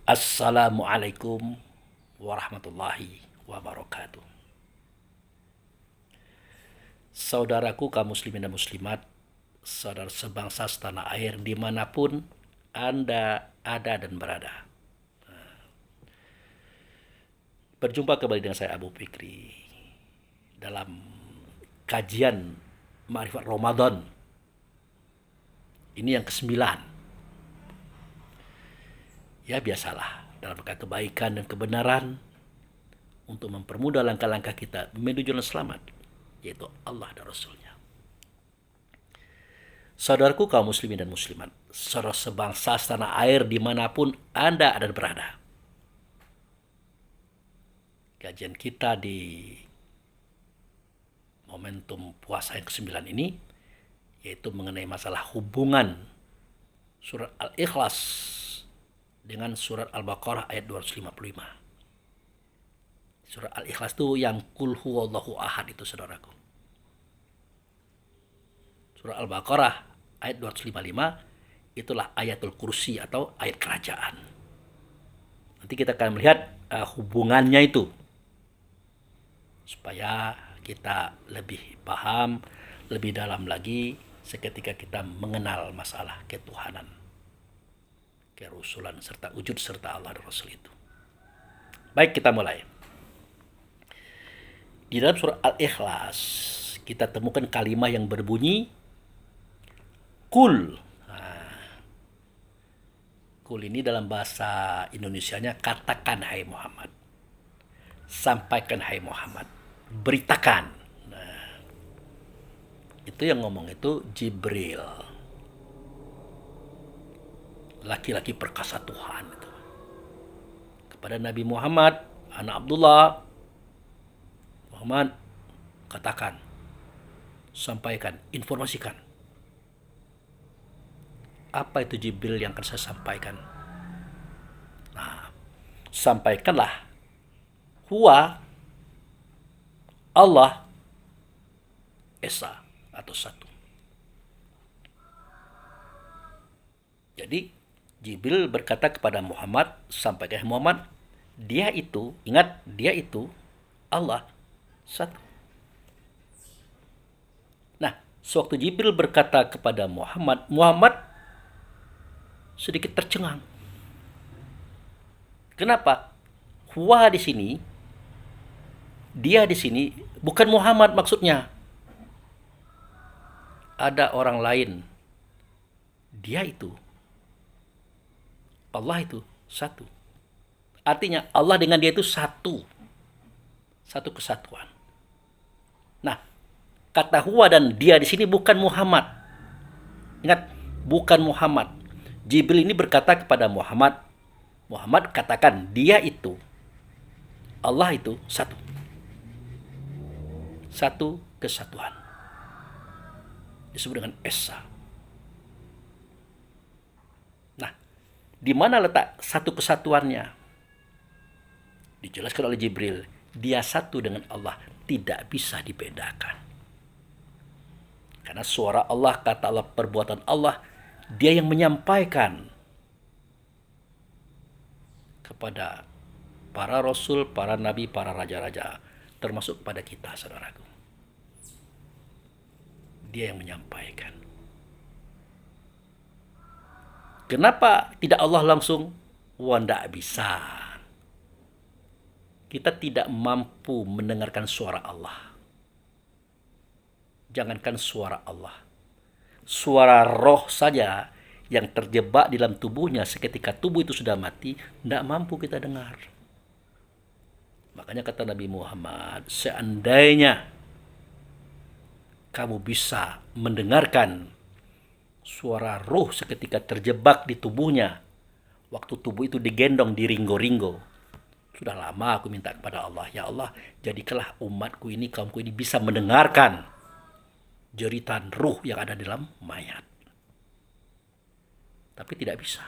Assalamualaikum warahmatullahi wabarakatuh. Saudaraku kaum muslimin dan muslimat, saudara sebangsa setanah air dimanapun Anda ada dan berada. Berjumpa kembali dengan saya Abu Fikri dalam kajian Ma'rifat Ramadan. Ini yang ke-9. Ya biasalah, dalam rangka kebaikan dan kebenaran untuk mempermudah langkah-langkah kita menuju jalan selamat, yaitu Allah dan Rasulnya. Saudaraku kaum muslimin dan muslimat, saudara sebangsa setanah air dimanapun Anda ada berada. Kajian kita di momentum puasa yang ke-9 ini, yaitu mengenai masalah hubungan surat Al-Ikhlas dengan surat Al-Baqarah ayat 255. Surat Al-Ikhlas itu yang Qul huwallahu ahad itu, saudaraku. Surah Al-Baqarah ayat 255 itulah ayatul kursi atau ayat kerajaan. Nanti kita akan melihat hubungannya itu supaya kita lebih paham, lebih dalam lagi seketika kita mengenal masalah ketuhanan, kerusulan serta wujud serta Allah dan Rasul itu. Baik, kita mulai. Di dalam surah Al-Ikhlas kita temukan kalimat yang berbunyi Kul. Kul ini dalam bahasa Indonesianya katakan hai Muhammad. Sampaikan hai Muhammad. Beritakan. Nah, itu yang ngomong itu Jibril. Laki-laki perkasa Tuhan itu. Kepada Nabi Muhammad, anak Abdullah, Muhammad, katakan, sampaikan, informasikan. Apa itu Jibril yang akan saya sampaikan? Nah, sampaikanlah huwa Allah Esa atau satu. Jadi Jibril berkata kepada Muhammad, sampaikan Muhammad, dia itu, ingat, dia itu Allah satu. Nah, sewaktu Jibril berkata kepada Muhammad, Muhammad sedikit tercengang. Kenapa? Huwa di sini, dia di sini bukan Muhammad maksudnya. Ada orang lain. Dia itu, Allah itu satu. Artinya Allah dengan dia itu satu. Satu kesatuan. Nah, kata huwa dan dia di sini bukan Muhammad. Ingat, bukan Muhammad. Jibril ini berkata kepada Muhammad, Muhammad katakan dia itu, Allah itu satu. Satu kesatuan. Disebut dengan Esa. Nah, di mana letak satu kesatuannya? Dijelaskan oleh Jibril, dia satu dengan Allah, tidak bisa dibedakan. Karena suara Allah, kata Allah, perbuatan Allah, dia yang menyampaikan kepada para rasul, para nabi, para raja-raja, termasuk pada kita, saudaraku. Dia yang menyampaikan. Kenapa tidak Allah langsung? Wah, tidak bisa. Kita tidak mampu mendengarkan suara Allah. Jangankan suara Allah. Suara roh saja yang terjebak di dalam tubuhnya seketika tubuh itu sudah mati, tidak mampu kita dengar. Makanya kata Nabi Muhammad, seandainya kamu bisa mendengarkan suara ruh seketika terjebak di tubuhnya, waktu tubuh itu digendong di ringgo-ringgo, sudah lama aku minta kepada Allah, ya Allah, jadikanlah umatku ini, kaumku ini bisa mendengarkan jeritan ruh yang ada dalam mayat. Tapi tidak bisa.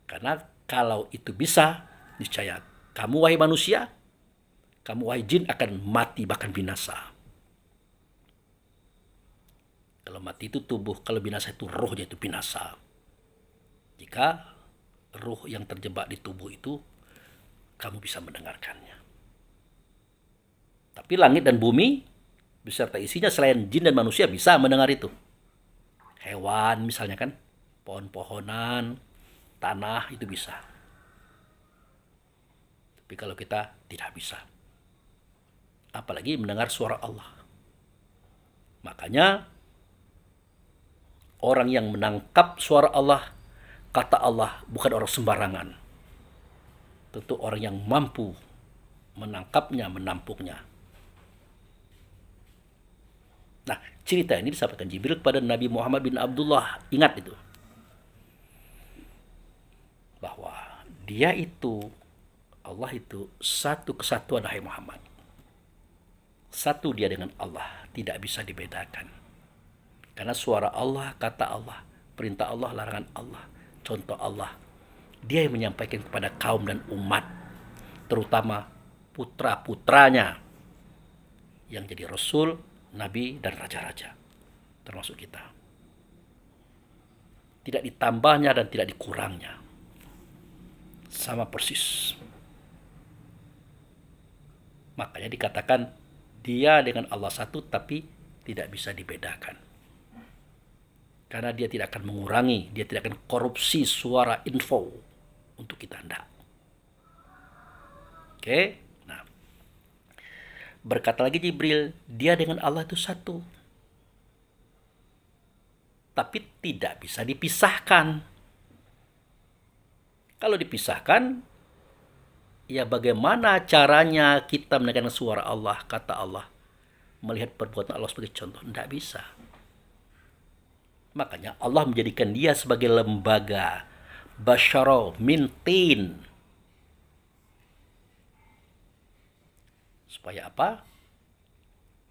Karena kalau itu bisa, niscaya kamu wahai manusia, kamu wahai jin akan mati bahkan binasa. Kalau mati itu tubuh, kalau binasa itu rohnya itu binasa. Jika ruh yang terjebak di tubuh itu, kamu bisa mendengarkannya. Tapi langit dan bumi beserta isinya selain jin dan manusia bisa mendengar itu. Hewan misalnya kan, pohon-pohonan, tanah itu bisa. Tapi kalau kita tidak bisa. Apalagi mendengar suara Allah. Makanya orang yang menangkap suara Allah, kata Allah, bukan orang sembarangan. Tentu orang yang mampu menangkapnya, menampungnya. Nah, cerita ini disampaikan Jibril kepada Nabi Muhammad bin Abdullah. Ingat itu. Bahwa dia itu, Allah itu satu kesatuan, hai Muhammad. Satu dia dengan Allah, tidak bisa dibedakan. Karena suara Allah, kata Allah, perintah Allah, larangan Allah, contoh Allah. Dia yang menyampaikan kepada kaum dan umat, terutama putra-putranya yang jadi rasul, nabi, dan raja-raja, termasuk kita. Tidak ditambahnya dan tidak dikurangnya. Sama persis. Makanya dikatakan dia dengan Allah satu tapi tidak bisa dibedakan. Karena dia tidak akan mengurangi, dia tidak akan korupsi suara info untuk kita hendak. Oke, nah. Berkata lagi Jibril, dia dengan Allah itu satu. Tapi tidak bisa dipisahkan. Kalau dipisahkan, ya bagaimana caranya kita mendengarkan suara Allah, kata Allah, melihat perbuatan Allah sebagai contoh? Tidak bisa. Makanya Allah menjadikan dia sebagai lembaga basyara min tin. Supaya apa?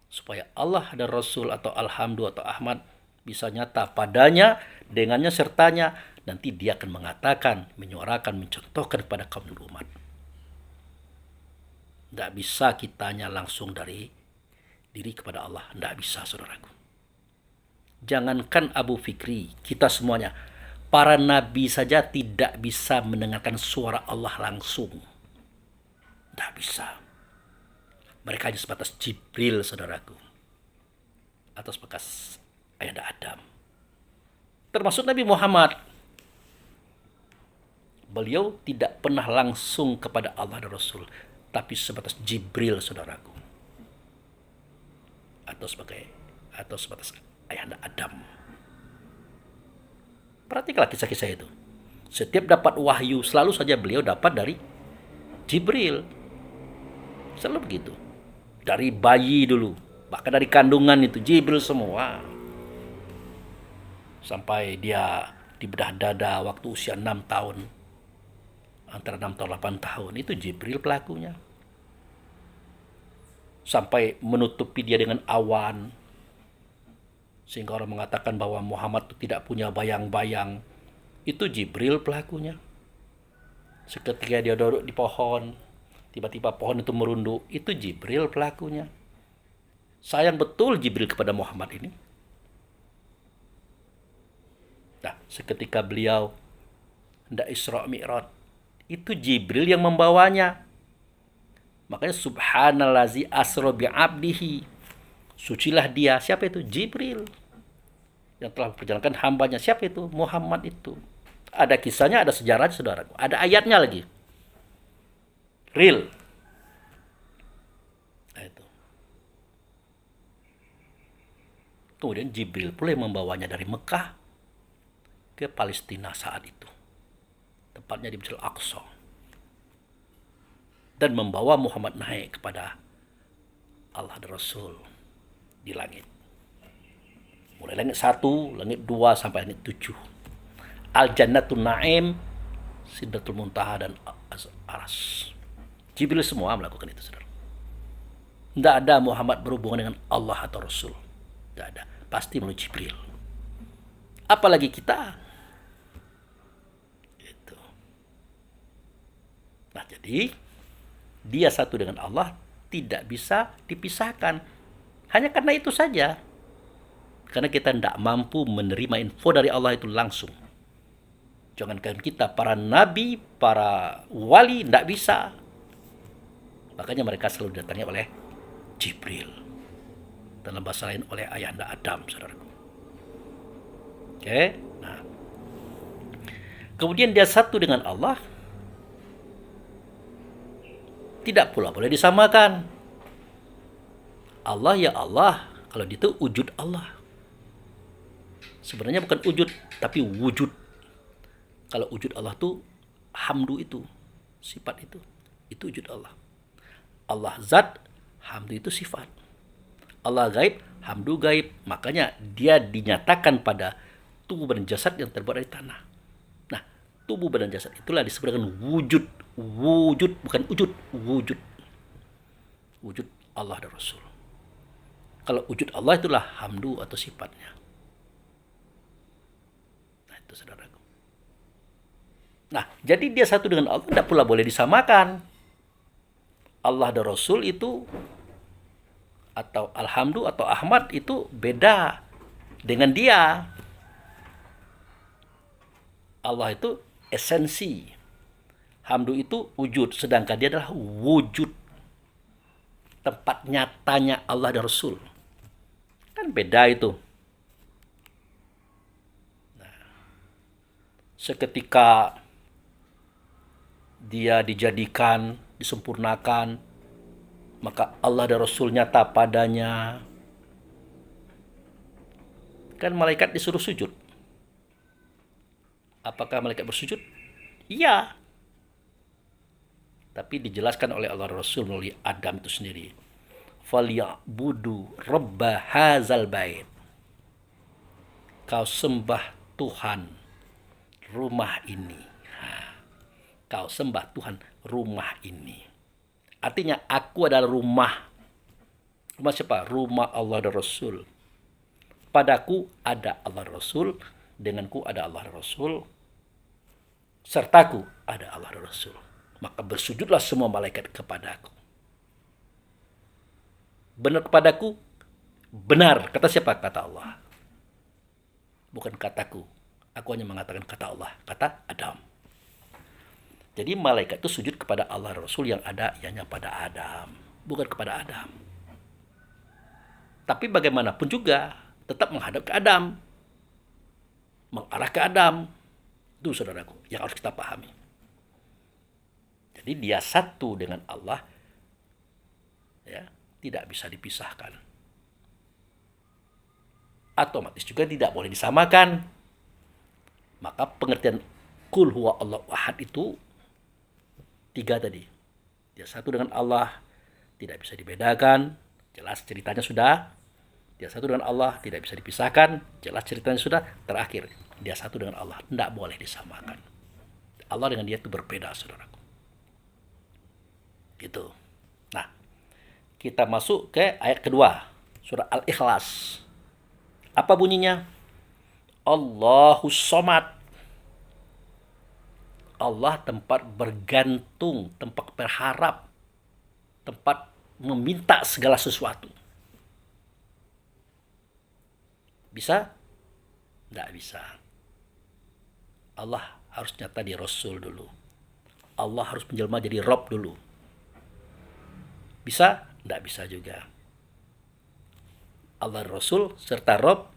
Supaya Allah dan Rasul atau Alhamdulillah atau Ahmad bisa nyata padanya, dengannya, sertanya. Nanti dia akan mengatakan, menyuarakan, mencontohkan kepada kaum dan umat. Tidak bisa kitanya langsung dari diri kepada Allah. Tidak bisa, saudaraku. Jangankan Abu Fikri, kita semuanya, para nabi saja tidak bisa mendengarkan suara Allah langsung. Tidak bisa. Mereka hanya sebatas Jibril, saudaraku. Atau sebatas ayahanda Adam. Termasuk Nabi Muhammad. Beliau tidak pernah langsung kepada Allah dan Rasul, tapi sebatas Jibril, saudaraku. Atau sebatas ayahanda Adam. Perhatikanlah kisah-kisah itu. Setiap dapat wahyu, selalu saja beliau dapat dari Jibril. Selalu begitu. Dari bayi dulu, bahkan dari kandungan itu Jibril semua. Sampai dia dibedah dada waktu usia 6 tahun. Antara 6 tahun 8 tahun, itu Jibril pelakunya. Sampai menutupi dia dengan awan. Sehingga orang mengatakan bahwa Muhammad itu tidak punya bayang-bayang. Itu Jibril pelakunya. Seketika dia duduk di pohon, tiba-tiba pohon itu merunduk. Itu Jibril pelakunya. Sayang betul Jibril kepada Muhammad ini. Nah, seketika beliau hendak Isra Mi'raj, itu Jibril yang membawanya. Makanya subhanallazi asra bi'abdihi. Sucilah dia. Siapa itu? Jibril. Yang telah memperjalankan hambanya. Siapa itu? Muhammad itu. Ada kisahnya, ada sejarahnya, saudaraku. Ada ayatnya lagi. Real. Nah, itu. Kemudian Jibril pula yang membawanya dari Mekah ke Palestina saat itu. Tepatnya di Masjid Al-Aqsa. Dan membawa Muhammad naik kepada Allah dan Rasul di langit. Mulai langit 1, langit 2 sampai langit 7. Al-Jannatun Na'im, Sidratul Muntaha dan Aras. Jibril semua melakukan itu, saudara. Tidak ada Muhammad berhubungan dengan Allah atau Rasul. Tidak ada. Pasti melalui Jibril. Apalagi kita. Gitu. Nah, jadi dia satu dengan Allah tidak bisa dipisahkan. Hanya karena itu saja. Karena kita tidak mampu menerima info dari Allah itu langsung. Jangankan kita, para nabi, para wali, tidak bisa. Makanya mereka selalu didatangi oleh Jibril. Dalam bahasa lain oleh ayahanda Adam, saudaraku. Oke, nah. Kemudian dia satu dengan Allah, tidak pula boleh disamakan. Allah ya Allah, kalau itu wujud Allah. Sebenarnya bukan wujud, tapi wujud. Kalau wujud Allah tuh hamdu itu, sifat itu wujud Allah. Allah zat, hamdu itu sifat. Allah gaib, hamdu gaib. Makanya dia dinyatakan pada tubuh badan jasad yang terbuat dari tanah. Nah, tubuh badan jasad itulah disebut dengan wujud. Wujud, bukan wujud, wujud. Wujud Allah dan Rasul. Kalau wujud Allah itulah hamdu atau sifatnya. Nah, itu saudaraku. Nah, jadi dia satu dengan Allah, tidak pula boleh disamakan. Allah dan Rasul itu, atau Alhamdu atau Ahmad itu beda dengan dia. Allah itu esensi. Hamdu itu wujud, sedangkan dia adalah wujud. Tempat nyatanya Allah dan Rasul. Kan beda itu. Nah, seketika dia dijadikan, disempurnakan, maka Allah dan Rasul nyata padanya. Kan malaikat disuruh sujud. Apakah malaikat bersujud? Iya. Tapi dijelaskan oleh Allah dan Rasul melalui Adam itu sendiri. Falyabudu rabba hazal bait. Kau sembah Tuhan rumah ini. Kau sembah Tuhan rumah ini. Artinya aku adalah rumah. Rumah siapa? Rumah Allah dan Rasul. Padaku ada Allah dan Rasul. Denganku ada Allah dan Rasul. Sertaku ada Allah dan Rasul. Maka bersujudlah semua malaikat kepadaku. Benar kepadaku? Benar. Kata siapa? Kata Allah. Bukan kataku. Aku hanya mengatakan kata Allah. Kata Adam. Jadi malaikat itu sujud kepada Allah Rasul yang ada ianya pada Adam, bukan kepada Adam. Tapi bagaimanapun juga tetap menghadap ke Adam, mengarah ke Adam. Itu saudaraku yang harus kita pahami. Jadi dia satu dengan Allah, ya, tidak bisa dipisahkan. Otomatis juga tidak boleh disamakan. Maka pengertian kul huwa Allahu ahad itu tiga tadi. Dia satu dengan Allah, tidak bisa dibedakan, jelas ceritanya sudah. Dia satu dengan Allah, tidak bisa dipisahkan, jelas ceritanya sudah. Terakhir, dia satu dengan Allah, tidak boleh disamakan. Allah dengan dia itu berbeda, saudaraku. Gitu. Nah, kita masuk ke ayat kedua, surah Al-Ikhlas. Apa bunyinya? Allahus Somad. Allah tempat bergantung, tempat berharap, tempat meminta segala sesuatu. Bisa? Tidak bisa. Allah harus nyata di Rasul dulu. Allah harus menjelma jadi Rob dulu. Bisa? Tidak bisa juga. Allah Rasul serta Rob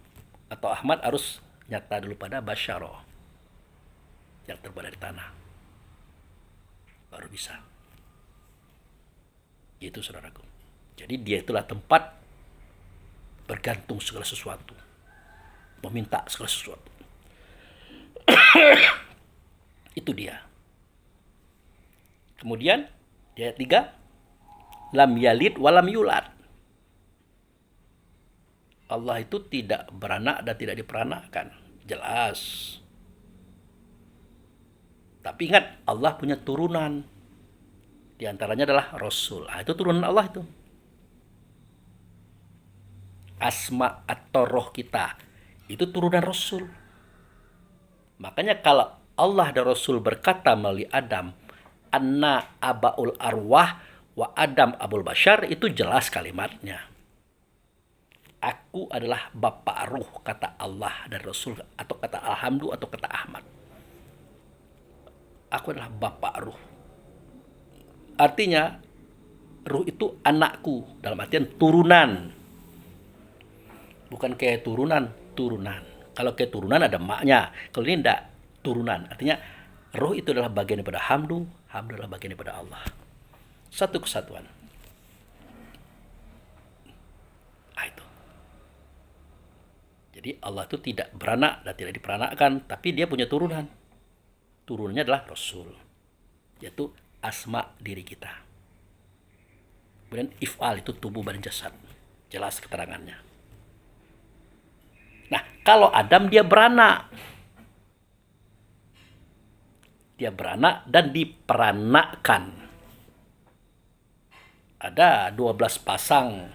atau Ahmad harus nyata dulu pada Basyaro yang terbuat dari tanah. Baru bisa. Itu saudaraku. Jadi dia itulah tempat bergantung segala sesuatu. Meminta segala sesuatu. Itu dia. Kemudian di ayat 3, lam yalid walam yulad. Allah itu tidak beranak dan tidak diperanakan. Jelas. Tapi ingat, Allah punya turunan. Di antaranya adalah Rasul. Itu turunan Allah itu. Asma atau roh kita. Itu turunan Rasul. Makanya kalau Allah dan Rasul berkata melalui Adam, Anna abaul arwah wa Adam abul bashar, itu jelas kalimatnya. Aku adalah bapak ruh, kata Allah dan Rasul, atau kata Alhamdulillah, atau kata Ahmad. Aku adalah bapak ruh. Artinya ruh itu anakku, dalam artian turunan. Bukan kayak turunan, turunan. Kalau kayak turunan ada maknya. Kalau ini tidak, turunan. Artinya roh itu adalah bagian daripada hamdu, hamdu adalah bagian daripada Allah. Satu kesatuan. Itu. Jadi Allah itu tidak beranak dan tidak diperanakkan, tapi dia punya turunan. Turunannya adalah Rasul, yaitu asma diri kita. Kemudian if'al itu tubuh badan jasad. Jelas keterangannya. Nah, kalau Adam dia beranak. Dia beranak dan diperanakkan. Ada 12 pasang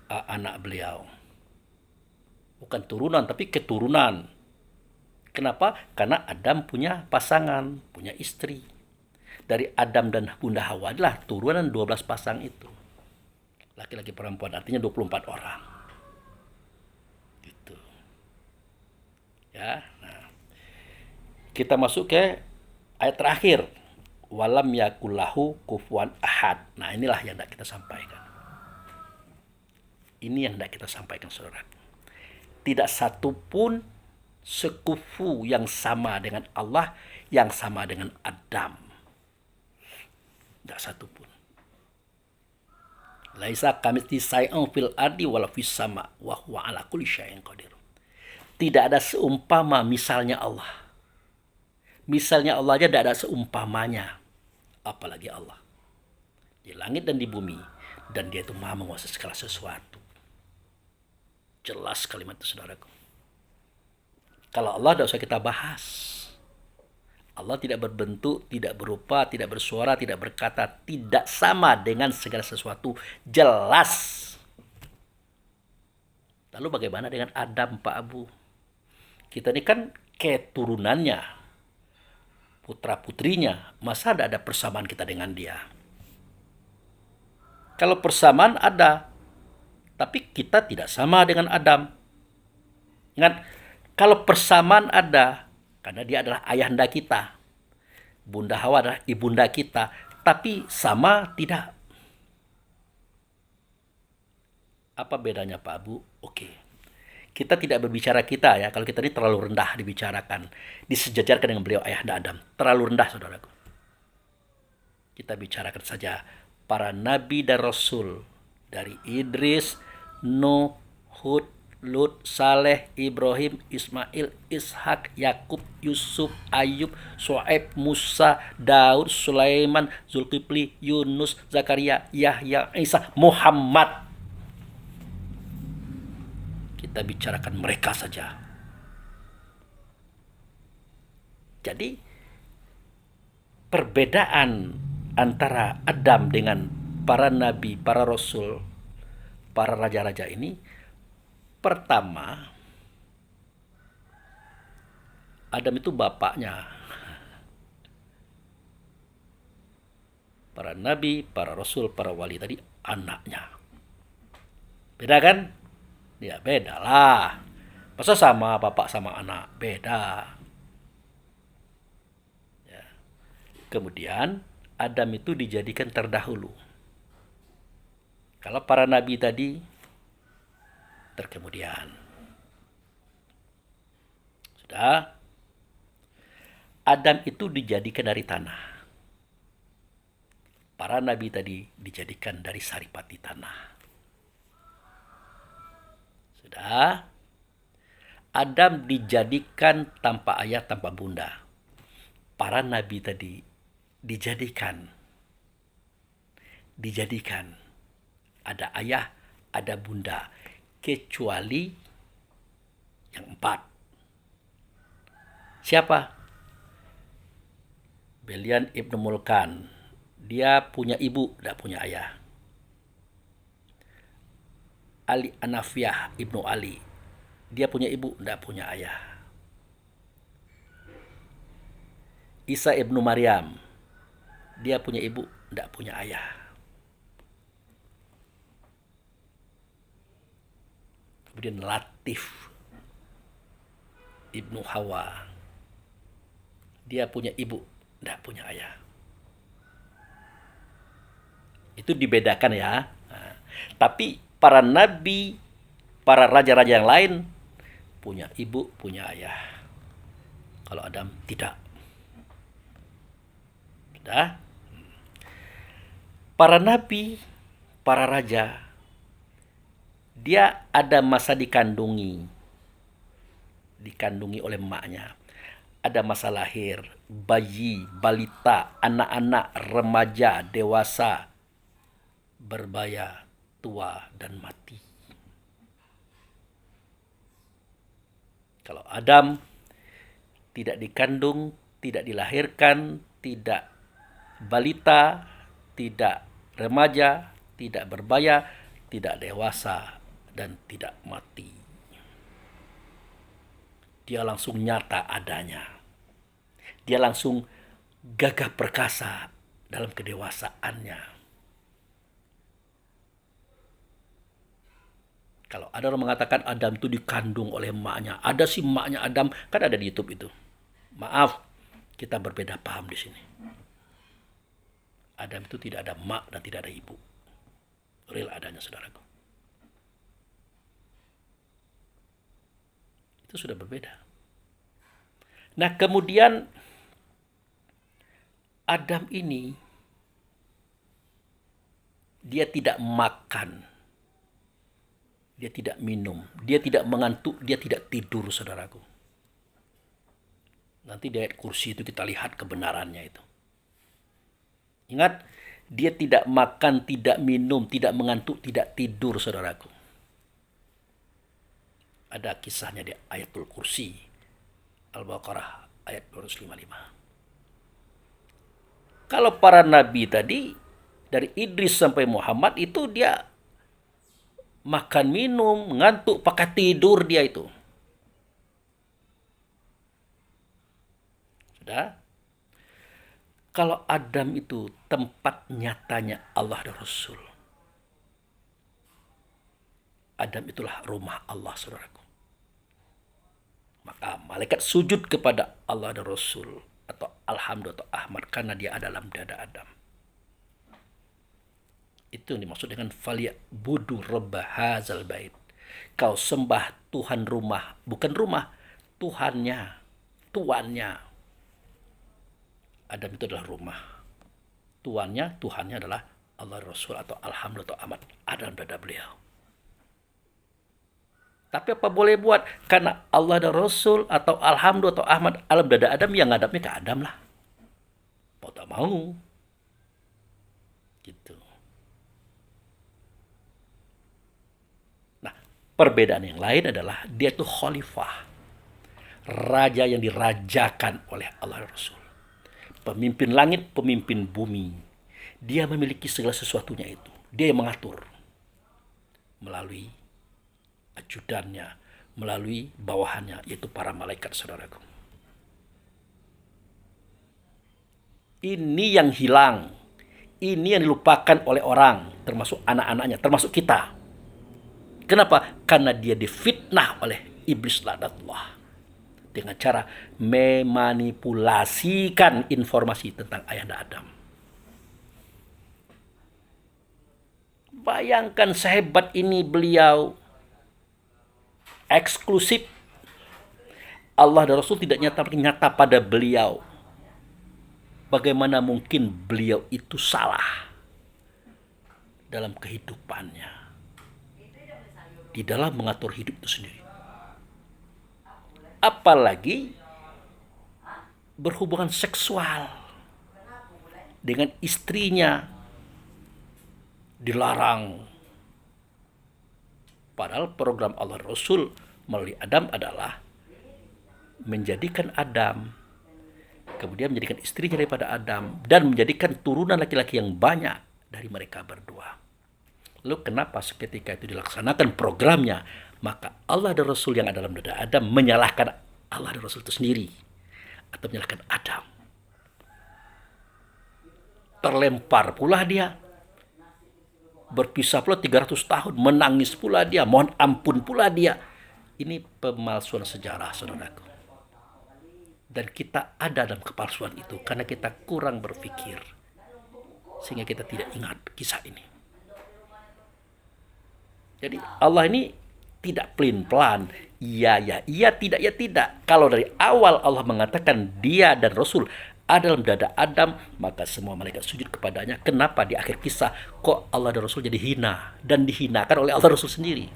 anak beliau. Bukan turunan, tapi keturunan. Kenapa? Karena Adam punya pasangan, punya istri. Dari Adam dan Bunda Hawa adalah turunan 12 pasang itu. Laki-laki perempuan, artinya 24 orang. Gitu. Ya, nah. Kita masuk ke ayat terakhir. Walam yakullahu kufuwan ahad. Nah, inilah yang hendak kita sampaikan. Ini yang hendak kita sampaikan, saudara. Tidak satu pun sekufu yang sama dengan Allah, yang sama dengan Adam. Tidak satu pun. Laisa kamitslihi syai'un fil ardi wala fis sama wa huwa ala kulli syai'in qadir. Tidak ada seumpama misalnya Allah. Misalnya Allah aja tidak ada seumpamanya. Apalagi Allah. Di langit dan di bumi. Dan dia itu maha menguasai segala sesuatu. Jelas kalimat itu, saudaraku. Kalau Allah tidak usah kita bahas. Allah tidak berbentuk, tidak berupa, tidak bersuara, tidak berkata, tidak sama dengan segala sesuatu. Jelas. Lalu bagaimana dengan Adam, Pak Abu? Kita ini kan keturunannya, putra-putrinya. Masa tidak ada persamaan kita dengan dia? Kalau persamaan ada, tapi kita tidak sama dengan Adam. Ingat, kalau persamaan ada, karena dia adalah ayahanda kita. Bunda Hawa adalah ibunda kita. Tapi sama tidak. Apa bedanya, Pak Abu? Oke. Kita tidak berbicara kita ya. Kalau kita ini terlalu rendah dibicarakan. Disejajarkan dengan beliau ayahanda Adam. Terlalu rendah, saudaraku. Kita bicarakan saja para nabi dan rasul. Dari Idris, Nuh, Hud, Lut, Saleh, Ibrahim, Ismail, Ishak, Yakub, Yusuf, Ayub, Shu'aib, Musa, Daud, Sulaiman, Zulkifli, Yunus, Zakaria, Yahya, Isa, Muhammad. Kita bicarakan mereka saja. Jadi perbedaan antara Adam dengan para nabi, para rasul, para raja-raja ini, pertama, Adam itu bapaknya. Para nabi, para rasul, para wali tadi anaknya. Beda kan? Ya beda lah. Masa sama bapak sama anak? Beda. Ya. Kemudian Adam itu dijadikan terdahulu. Kalau para nabi tadi terkemudian. Sudah. Adam itu dijadikan dari tanah. Para nabi tadi dijadikan dari saripati tanah. Sudah. Adam dijadikan tanpa ayah, tanpa bunda. Para nabi tadi dijadikan. Ada ayah, ada bunda. Kecuali yang 4. Siapa? Belian Ibnu Mulkan. Dia punya ibu, tidak punya ayah. Ali Anafiyah Ibnu Ali. Dia punya ibu, tidak punya ayah. Isa Ibnu Maryam. Dia punya ibu, tidak punya ayah. Kemudian Latif Ibnu Hawa. Dia punya ibu, Tidak punya ayah. Itu dibedakan ya. Nah, tapi para nabi, para raja-raja yang lain punya ibu, punya ayah. Kalau Adam tidak. Sudah. Para nabi, para raja, dia ada masa dikandungi oleh emaknya. Ada masa lahir, bayi, balita, anak-anak, remaja, dewasa, berbaya, tua, dan mati. Kalau Adam tidak dikandung, tidak dilahirkan, tidak balita, tidak remaja, tidak berbaya, tidak dewasa, dan tidak mati. Dia langsung nyata adanya. Dia langsung gagah perkasa dalam kedewasaannya. Kalau ada orang mengatakan Adam itu dikandung oleh emaknya, ada sih emaknya Adam, kan ada di YouTube itu. Maaf, kita berbeda paham di sini. Adam itu tidak ada emak dan tidak ada ibu. Real adanya, saudaraku. Itu sudah berbeda. Nah, kemudian Adam ini dia tidak makan, dia tidak minum, dia tidak mengantuk, dia tidak tidur, saudaraku. Nanti di ayat kursi itu kita lihat kebenarannya itu. Ingat, dia tidak makan, tidak minum, tidak mengantuk, tidak tidur, saudaraku. Ada kisahnya di ayatul kursi, Al-Baqarah ayat 255. Kalau para nabi tadi, dari Idris sampai Muhammad itu dia makan, minum, ngantuk, pakai tidur dia itu. Sudah? Kalau Adam itu tempat nyatanya Allah dan Rasul. Adam itulah rumah Allah, saudaraku. Maka malaikat sujud kepada Allah dan Rasul atau Alhamdulillah atau Ahmad karena dia ada dalam dada Adam. Itu yang dimaksud dengan falyabudu rabb hadzal bait. Kau sembah Tuhan rumah, bukan rumah, Tuhannya, tuannya. Adam itu adalah rumah. Tuhannya adalah Allah Rasul atau Alhamdulillah atau Ahmad ada dalam dada beliau. Tapi apa boleh buat? Karena Allah dan Rasul atau Alhamdulillah atau Ahmad alam dada Adam, yang ngadapnya ke Adam lah. Mau tak mau. Gitu. Nah, perbedaan yang lain adalah dia itu khalifah. Raja yang dirajakan oleh Allah dan Rasul. Pemimpin langit, pemimpin bumi. Dia memiliki segala sesuatunya itu. Dia yang mengatur. Melalui ajudannya, melalui bawahannya, yaitu para malaikat, saudaraku. Ini yang hilang. Ini yang dilupakan oleh orang, termasuk anak-anaknya, termasuk kita. Kenapa? Karena dia difitnah oleh iblis laknatullah dengan cara memanipulasikan informasi tentang ayahanda Adam. Bayangkan sehebat ini beliau, eksklusif. Allah dan Rasul tidak nyata pada beliau. Bagaimana mungkin beliau itu salah dalam kehidupannya, di dalam mengatur hidup itu sendiri. Apalagi berhubungan seksual dengan istrinya dilarang. Padahal program Allah Rasul melalui Adam adalah menjadikan Adam, kemudian menjadikan istrinya daripada Adam, dan menjadikan turunan laki-laki yang banyak dari mereka berdua. Lalu kenapa seketika itu dilaksanakan programnya, maka Allah dan Rasul yang ada dalam dada Adam menyalahkan Allah dan Rasul itu sendiri, atau menyalahkan Adam. Terlempar pula dia, berpisah pula 300 tahun, menangis pula dia, mohon ampun pula dia. Ini pemalsuan sejarah, saudaraku. Dan kita ada dalam kepalsuan itu karena kita kurang berpikir. Sehingga kita tidak ingat kisah ini. Jadi Allah ini tidak pelin-pelan. Iya, ya, iya, tidak, ya, tidak. Kalau dari awal Allah mengatakan dia dan Rasul ada dalam dada Adam, maka semua malaikat sujud kepadanya. Kenapa di akhir kisah kok Allah dan Rasul jadi hina dan dihinakan oleh Allah dan Rasul sendiri?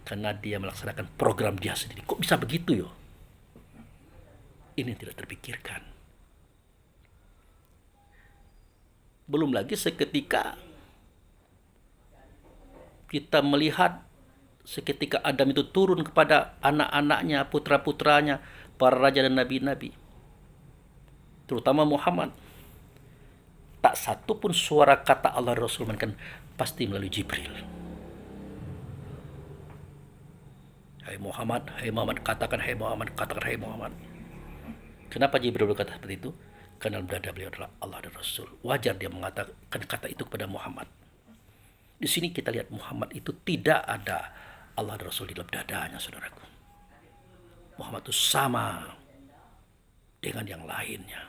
Karena dia melaksanakan program dia sendiri. Kok bisa begitu yo? Ini tidak terpikirkan. Belum lagi seketika kita melihat seketika Adam itu turun kepada anak-anaknya, putra-putranya, para raja dan nabi-nabi, terutama Muhammad. Tak satu pun suara kata Allah Rasul melainkan pasti melalui Jibril. Hai Muhammad, katakan hai Muhammad, katakan hai Muhammad. Kenapa Jibril berkata seperti itu? Karena dalam dada beliau adalah Allah dan Rasul. Wajar dia mengatakan kata itu kepada Muhammad. Di sini kita lihat Muhammad itu tidak ada Allah dan Rasul di dalam dadanya, saudaraku. Muhammad itu sama dengan yang lainnya.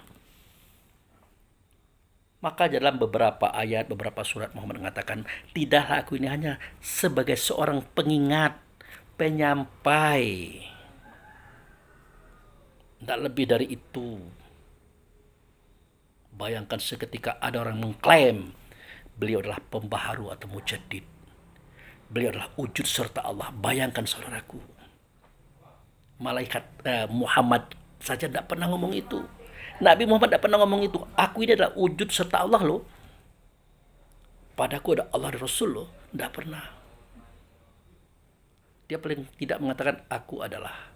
Maka dalam beberapa ayat, beberapa surat Muhammad mengatakan, tidaklah aku ini hanya sebagai seorang pengingat, penyampai. Tidak lebih dari itu. Bayangkan seketika ada orang mengklaim beliau adalah pembaharu atau mujaddid. Beliau adalah wujud serta Allah. Bayangkan saudaraku. Malaikat Muhammad saja tidak pernah ngomong itu. Nabi Muhammad tidak pernah ngomong itu. Aku ini adalah wujud serta Allah loh. Padaku ada Allah dan Rasul loh. Tidak pernah. Dia paling tidak mengatakan aku adalah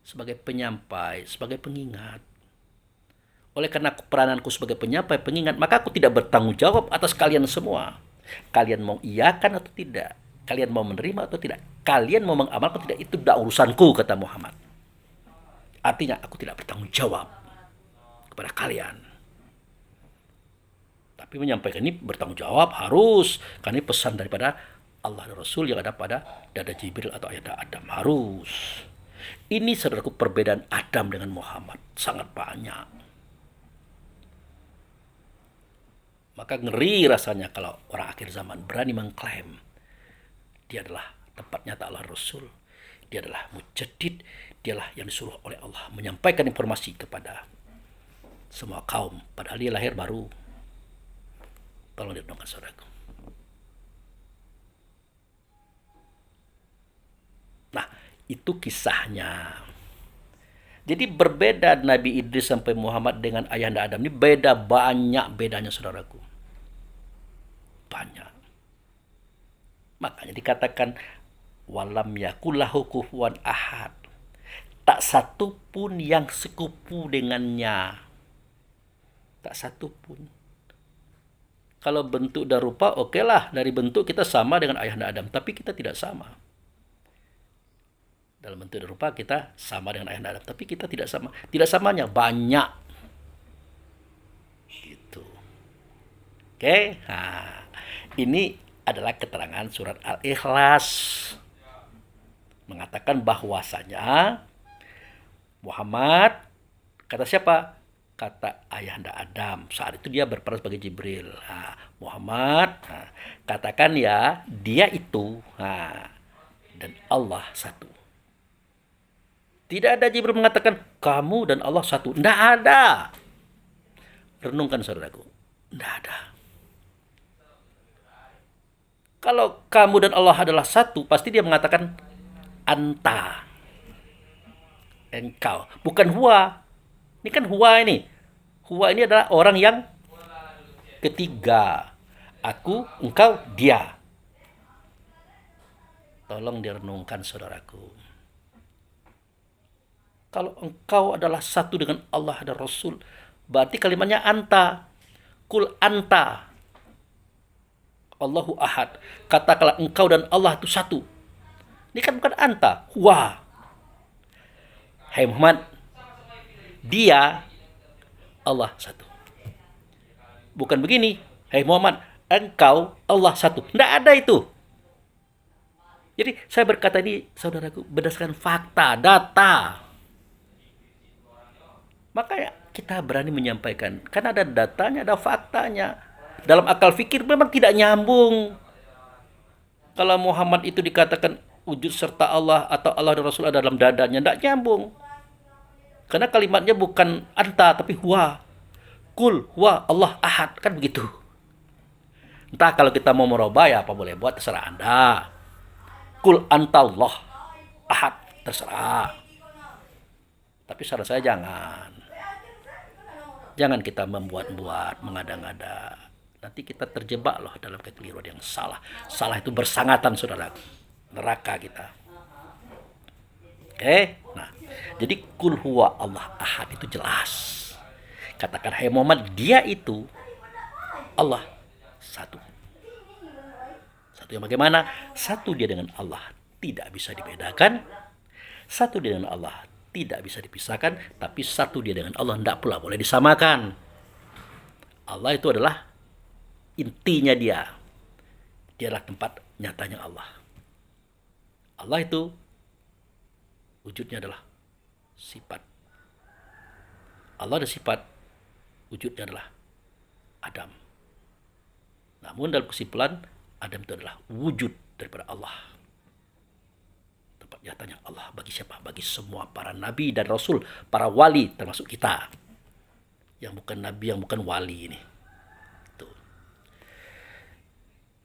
sebagai penyampai, sebagai pengingat. Oleh karena perananku sebagai penyampai, pengingat, maka aku tidak bertanggung jawab atas kalian semua. Kalian mau iyakan atau tidak? Kalian mau menerima atau tidak? Kalian mau mengamalkan atau tidak? Itu tidak urusanku, kata Muhammad. Artinya aku tidak bertanggung jawab kepada kalian. Tapi menyampaikan ini bertanggung jawab harus. Karena ini pesan daripada Allah dan Rasul yang ada pada dada Jibril atau ayat Adam. Harus. Ini saudaraku perbedaan Adam dengan Muhammad. Sangat banyak. Maka ngeri rasanya kalau orang akhir zaman berani mengklaim dia adalah tempat nyata Allah Rasul. Dia adalah mujaddid. Dialah yang disuruh oleh Allah menyampaikan informasi kepada semua kaum. Padahal dia lahir baru. Tolong direnungkan saudaraku. Nah, itu kisahnya. Jadi berbeda Nabi Idris sampai Muhammad dengan ayahanda Adam ini beda, banyak bedanya saudaraku. Banyak. Makanya dikatakan walam yakullahu kufuwan ahad. Tak satu pun yang sekupu dengannya. Tak satu pun. Kalau bentuk dan rupa oke lah, dari bentuk kita sama dengan ayahanda Adam, tapi kita tidak sama. Dalam bentuk dan rupa kita sama dengan ayahanda Adam, tapi kita tidak sama. Tidak samanya banyak. Gitu. Oke. Nah, ini adalah keterangan surat Al-Ikhlas. Mengatakan bahwasanya Muhammad, kata siapa? Kata ayahanda Adam. Saat itu dia berperan sebagai Jibril. Nah, Muhammad, katakan ya, dia itu. Dan Allah satu. Tidak ada Jibril mengatakan kamu dan Allah satu. Tidak ada. Renungkan saudaraku. Tidak ada. Kalau kamu dan Allah adalah satu, pasti dia mengatakan anta. Engkau. Bukan huwa. Ini kan huwa ini. Huwa ini adalah orang yang ketiga. Aku, engkau, dia. Tolong direnungkan saudaraku. Kalau engkau adalah satu dengan Allah dan Rasul, berarti kalimatnya anta. Kul anta. Allahu ahad. Katakanlah engkau dan Allah itu satu. Ini kan bukan anta. Huwa. Hai Muhammad. Dia. Allah satu. Bukan begini. Hai Muhammad. Engkau Allah satu. Tidak ada itu. Jadi saya berkata ini saudaraku berdasarkan fakta, data. Makanya kita berani menyampaikan. Karena ada datanya, ada faktanya. Dalam akal fikir memang tidak nyambung. Kalau Muhammad itu dikatakan wujud serta Allah atau Allah dan Rasul ada dalam dadanya, tidak nyambung. Karena kalimatnya bukan anta tapi huwa. Kul huwa Allah ahad, kan begitu. Entah kalau kita mau merubah ya apa boleh buat, terserah Anda. Kul anta Allah ahad, terserah. Tapi saran saya jangan. Jangan kita membuat-buat, mengada-ngada. Nanti kita terjebak loh dalam kekeliruan yang salah. Salah itu bersangatan, saudara. Neraka kita. Oke? Nah, jadi kul huwa Allah ahad itu jelas. Katakan, hai Muhammad, dia itu Allah satu. Satu yang bagaimana? Satu dia dengan Allah tidak bisa dibedakan. Satu dia dengan Allah tidak bisa dipisahkan. Tapi satu dia dengan Allah tidak pula boleh disamakan. Allah itu adalah intinya dia. Dia adalah tempat nyatanya Allah. Allah itu wujudnya adalah sifat. Allah ada sifat, wujudnya adalah Adam. Namun dalam kesimpulan, Adam itu adalah wujud daripada Allah. Tempat nyatanya Allah bagi siapa? Bagi semua para nabi dan rasul, para wali termasuk kita. Yang bukan nabi, yang bukan wali ini. Tuh.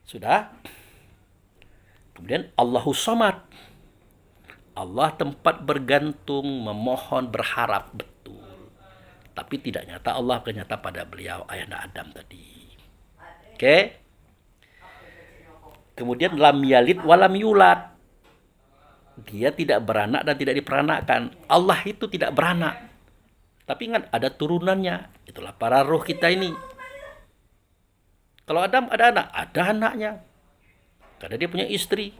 Sudah? Kemudian Allahus Samad. Allah tempat bergantung, memohon, berharap, betul. Tapi tidak nyata Allah, bukan nyata pada beliau, ayahanda Adam tadi. Oke? Kemudian lam yalid walam yulad. Dia tidak beranak dan tidak diperanakkan. Allah itu tidak beranak. Tapi ingat, ada turunannya. Itulah para roh kita ini. Kalau Adam ada anak, ada anaknya. Karena dia punya istri.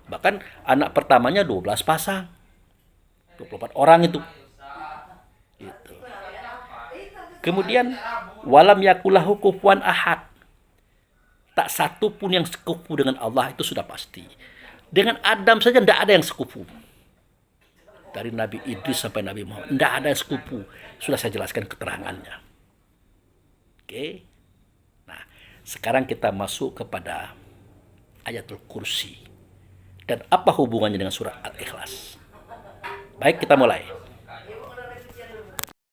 Bahkan anak pertamanya 12 pasang. 24 orang itu. Gitu. Kemudian walam yakulahu kufuwan ahad. Tak satu pun yang sekufu dengan Allah, itu sudah pasti. Dengan Adam saja tidak ada yang sekufu. Dari Nabi Idris sampai Nabi Muhammad, tidak ada yang sekufu. Sudah saya jelaskan keterangannya. Oke. Nah, sekarang kita masuk kepada Ayatul Kursi. Dan apa hubungannya dengan surat Al-Ikhlas? Baik, kita mulai.